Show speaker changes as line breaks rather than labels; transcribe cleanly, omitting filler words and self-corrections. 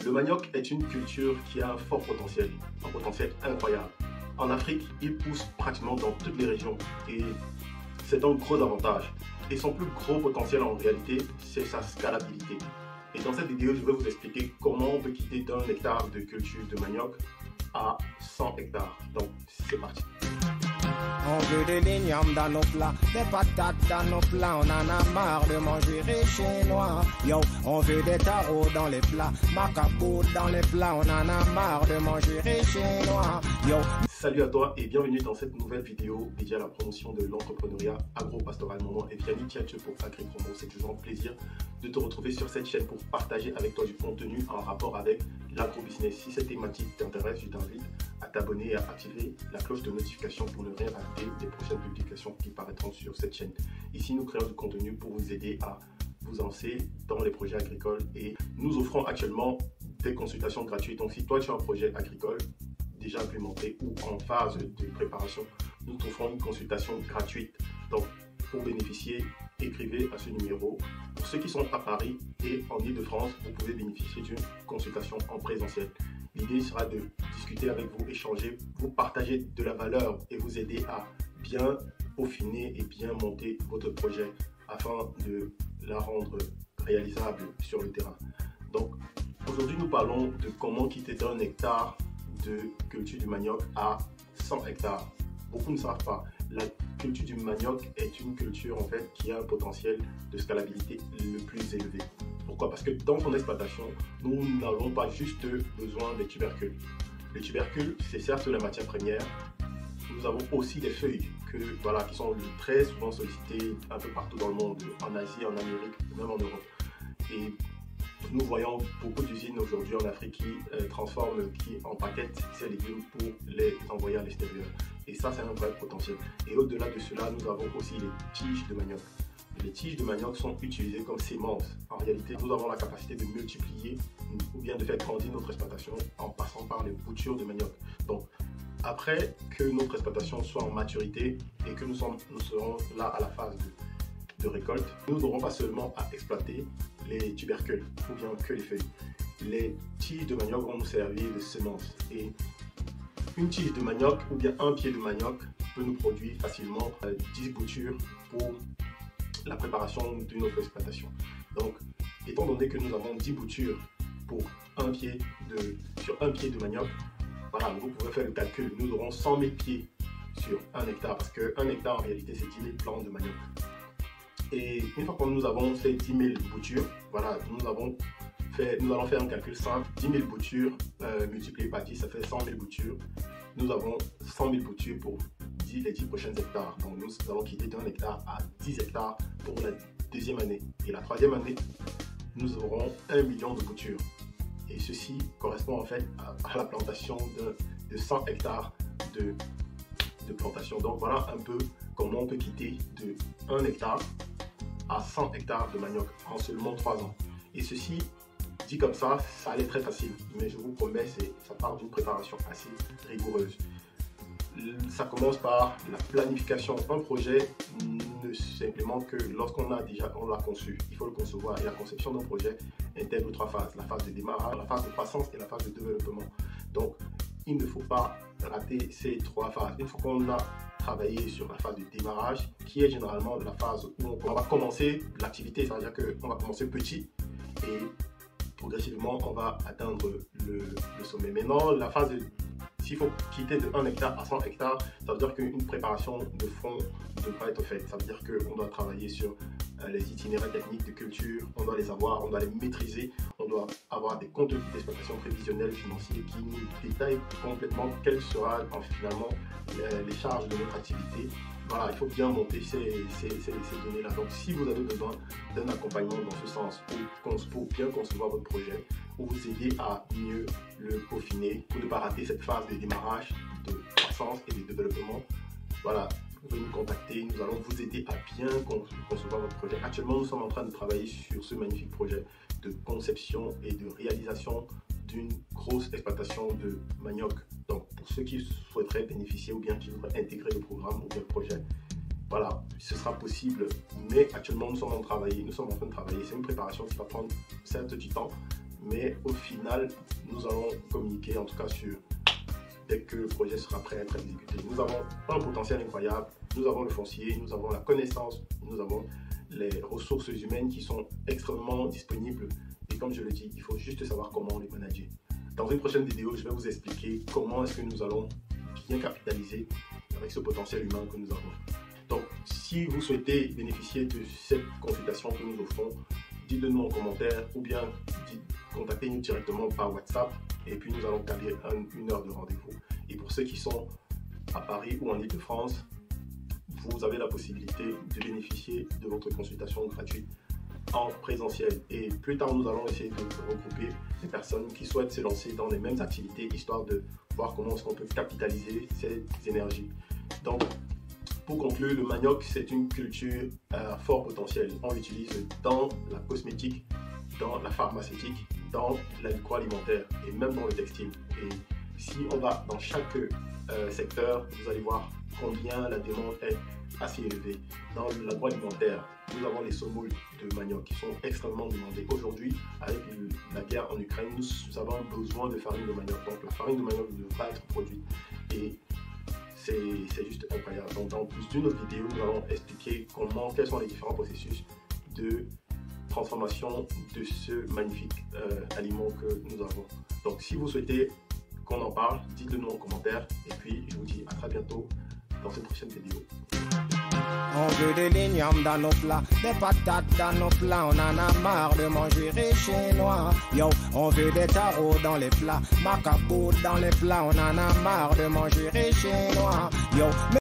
Le manioc est une culture qui a un fort potentiel, un potentiel incroyable. En Afrique, il pousse pratiquement dans toutes les régions et c'est un gros avantage. Et son plus gros potentiel en réalité, c'est sa scalabilité. Et dans cette vidéo, je vais vous expliquer comment on peut quitter d'un hectare de culture de manioc à 100 hectares. Donc, c'est parti.
On veut de l'igname dans nos plats, des patates dans nos plats, on en a marre de manger les chinois. Yo, on veut des tarots dans les plats, macabou dans les plats, on en a marre de manger les chinois. Yo.
Salut à toi et bienvenue dans cette nouvelle vidéo dédiée à la promotion de l'entrepreneuriat agro-pastoral. Mon nom est Vianney Tiatche pour AgriPromo. C'est toujours un plaisir de te retrouver sur cette chaîne pour partager avec toi du contenu en rapport avec l'agro-business. Si cette thématique t'intéresse, je t'invite à t'abonner et à activer la cloche de notification pour ne rien rater des prochaines publications qui paraîtront sur cette chaîne. Ici, nous créons du contenu pour vous aider à vous lancer dans les projets agricoles et nous offrons actuellement des consultations gratuites. Donc, si toi tu as un projet agricole déjà implémenté ou en phase de préparation, nous t'offrons une consultation gratuite. Donc, pour bénéficier, écrivez à ce numéro. Pour ceux qui sont à Paris et en Île-de-France, vous pouvez bénéficier d'une consultation en présentiel. L'idée sera de discuter avec vous, échanger, vous partager de la valeur et vous aider à bien peaufiner et bien monter votre projet afin de la rendre réalisable sur le terrain. Donc, aujourd'hui, nous parlons de comment quitter d'un hectare de culture du manioc à 100 hectares. Beaucoup ne savent pas. La culture du manioc est une culture en fait qui a un potentiel de scalabilité le plus élevé. Pourquoi? Parce que dans son exploitation, nous n'avons pas juste besoin des tubercules. Les tubercules, c'est certes la matière première. Nous avons aussi des feuilles qui sont très souvent sollicitées un peu partout dans le monde, en Asie, en Amérique, même en Europe. Et nous voyons beaucoup d'usines aujourd'hui en Afrique qui transforment, qui empaquettent ces légumes pour les envoyer à l'extérieur. Et ça, c'est un vrai potentiel. Et au-delà de cela, nous avons aussi les tiges de manioc. Les tiges de manioc sont utilisées comme semences. En réalité, nous avons la capacité de multiplier ou bien de faire grandir notre exploitation en passant par les boutures de manioc. Donc, après que notre exploitation soit en maturité et que nous serons là à la phase de récolte, nous n'aurons pas seulement à exploiter les tubercules ou bien que les feuilles. Les tiges de manioc vont nous servir de semences. Et une tige de manioc ou bien un pied de manioc peut nous produire facilement 10 boutures pour la préparation d'une autre exploitation. Donc, étant donné que nous avons 10 boutures pour sur un pied de manioc, voilà, vous pouvez faire le calcul. Nous aurons 100 000 pieds sur un hectare parce qu'un hectare en réalité c'est 10 000 plants de manioc. Et une fois que nous avons fait 10 000 boutures, voilà, nous allons faire un calcul simple. 10 000 boutures multiplié par 10, ça fait 100 000 boutures. Nous avons 100 000 boutures pour les 10 prochains hectares. Donc nous allons quitter d'un hectare à 10 hectares pour la deuxième année. Et la troisième année, nous aurons 1 million de boutures. Et ceci correspond en fait à la plantation de 100 hectares de plantation. Donc voilà un peu comment on peut quitter de 1 hectare à 100 hectares de manioc en seulement 3 ans. Et ceci, dit comme ça allait très facile. Mais je vous promets, ça part d'une préparation assez rigoureuse. Ça commence par la planification. Un projet ne s'implémente que lorsqu'on l'a conçu. Il faut le concevoir. Et la conception d'un projet intègre 3 phases. La phase de démarrage, la phase de croissance et la phase de développement. Donc, il ne faut pas rater ces 3 phases. Une fois qu'on a travaillé sur la phase de démarrage, qui est généralement la phase où on va commencer l'activité, c'est-à-dire qu'on va commencer petit et progressivement on va atteindre le sommet. Maintenant, la phase s'il faut quitter de 1 hectare à 100 hectares, ça veut dire qu'une préparation de fond devra être faite. Ça veut dire qu'on doit travailler sur les itinéraires techniques de culture, on doit les avoir, on doit les maîtriser, on doit avoir des comptes d'exploitation prévisionnels financiers qui nous détaillent complètement quelles seront finalement les charges de notre activité. Voilà, il faut bien monter ces données-là. Donc, si vous avez besoin d'un accompagnement dans ce sens pour bien concevoir votre projet, pour vous aider à mieux le peaufiner, pour ne pas rater cette phase de démarrage, de croissance et de développement, voilà, vous pouvez nous contacter. Nous allons vous aider à bien concevoir votre projet. Actuellement, nous sommes en train de travailler sur ce magnifique projet de conception et de réalisation d'une grosse exploitation de manioc. Donc, pour ceux qui souhaiteraient bénéficier ou bien qui voudraient intégrer le programme ou bien le projet, voilà, ce sera possible. Mais actuellement, nous sommes en train de travailler. C'est une préparation qui va prendre certes du temps, mais au final, nous allons communiquer, en tout cas dès que le projet sera prêt à être exécuté. Nous avons un potentiel incroyable, nous avons le foncier, nous avons la connaissance, nous avons les ressources humaines qui sont extrêmement disponibles. Et comme je le dis, il faut juste savoir comment les manager. Dans une prochaine vidéo, je vais vous expliquer comment est-ce que nous allons bien capitaliser avec ce potentiel humain que nous avons. Donc, si vous souhaitez bénéficier de cette consultation que nous offrons, dites-le nous en commentaire ou bien contactez-nous directement par WhatsApp et puis nous allons caler une heure de rendez-vous. Et pour ceux qui sont à Paris ou en Île-de-France, vous avez la possibilité de bénéficier de votre consultation gratuite en présentiel. Et plus tard, nous allons essayer de regrouper des personnes qui souhaitent se lancer dans les mêmes activités, histoire de voir comment est-ce qu'on peut capitaliser ces énergies. Donc, pour conclure, le manioc, c'est une culture à fort potentiel. On l'utilise dans la cosmétique, dans la pharmaceutique, dans l'agroalimentaire et même dans le textile. Et si on va dans chaque secteur, vous allez voir combien la demande est assez élevée. Dans l'agroalimentaire, nous avons les semoule de manioc qui sont extrêmement demandés. Aujourd'hui, avec la guerre en Ukraine, nous avons besoin de farine de manioc. Donc la farine de manioc devra être produite. Et c'est juste incroyable. Donc dans plus d'une autre vidéo, nous allons expliquer quels sont les différents processus de transformation de ce magnifique aliment que nous avons. Donc si vous souhaitez qu'on en parle, dites-le nous en commentaire. Et puis je vous dis à très bientôt dans une prochaine vidéo.
On veut de l'igname dans nos plats, des patates dans nos plats, on en a marre de manger les chinois. Yo, on veut des tarots dans les plats, macabout dans les plats, on en a marre de manger les chinois. Yo.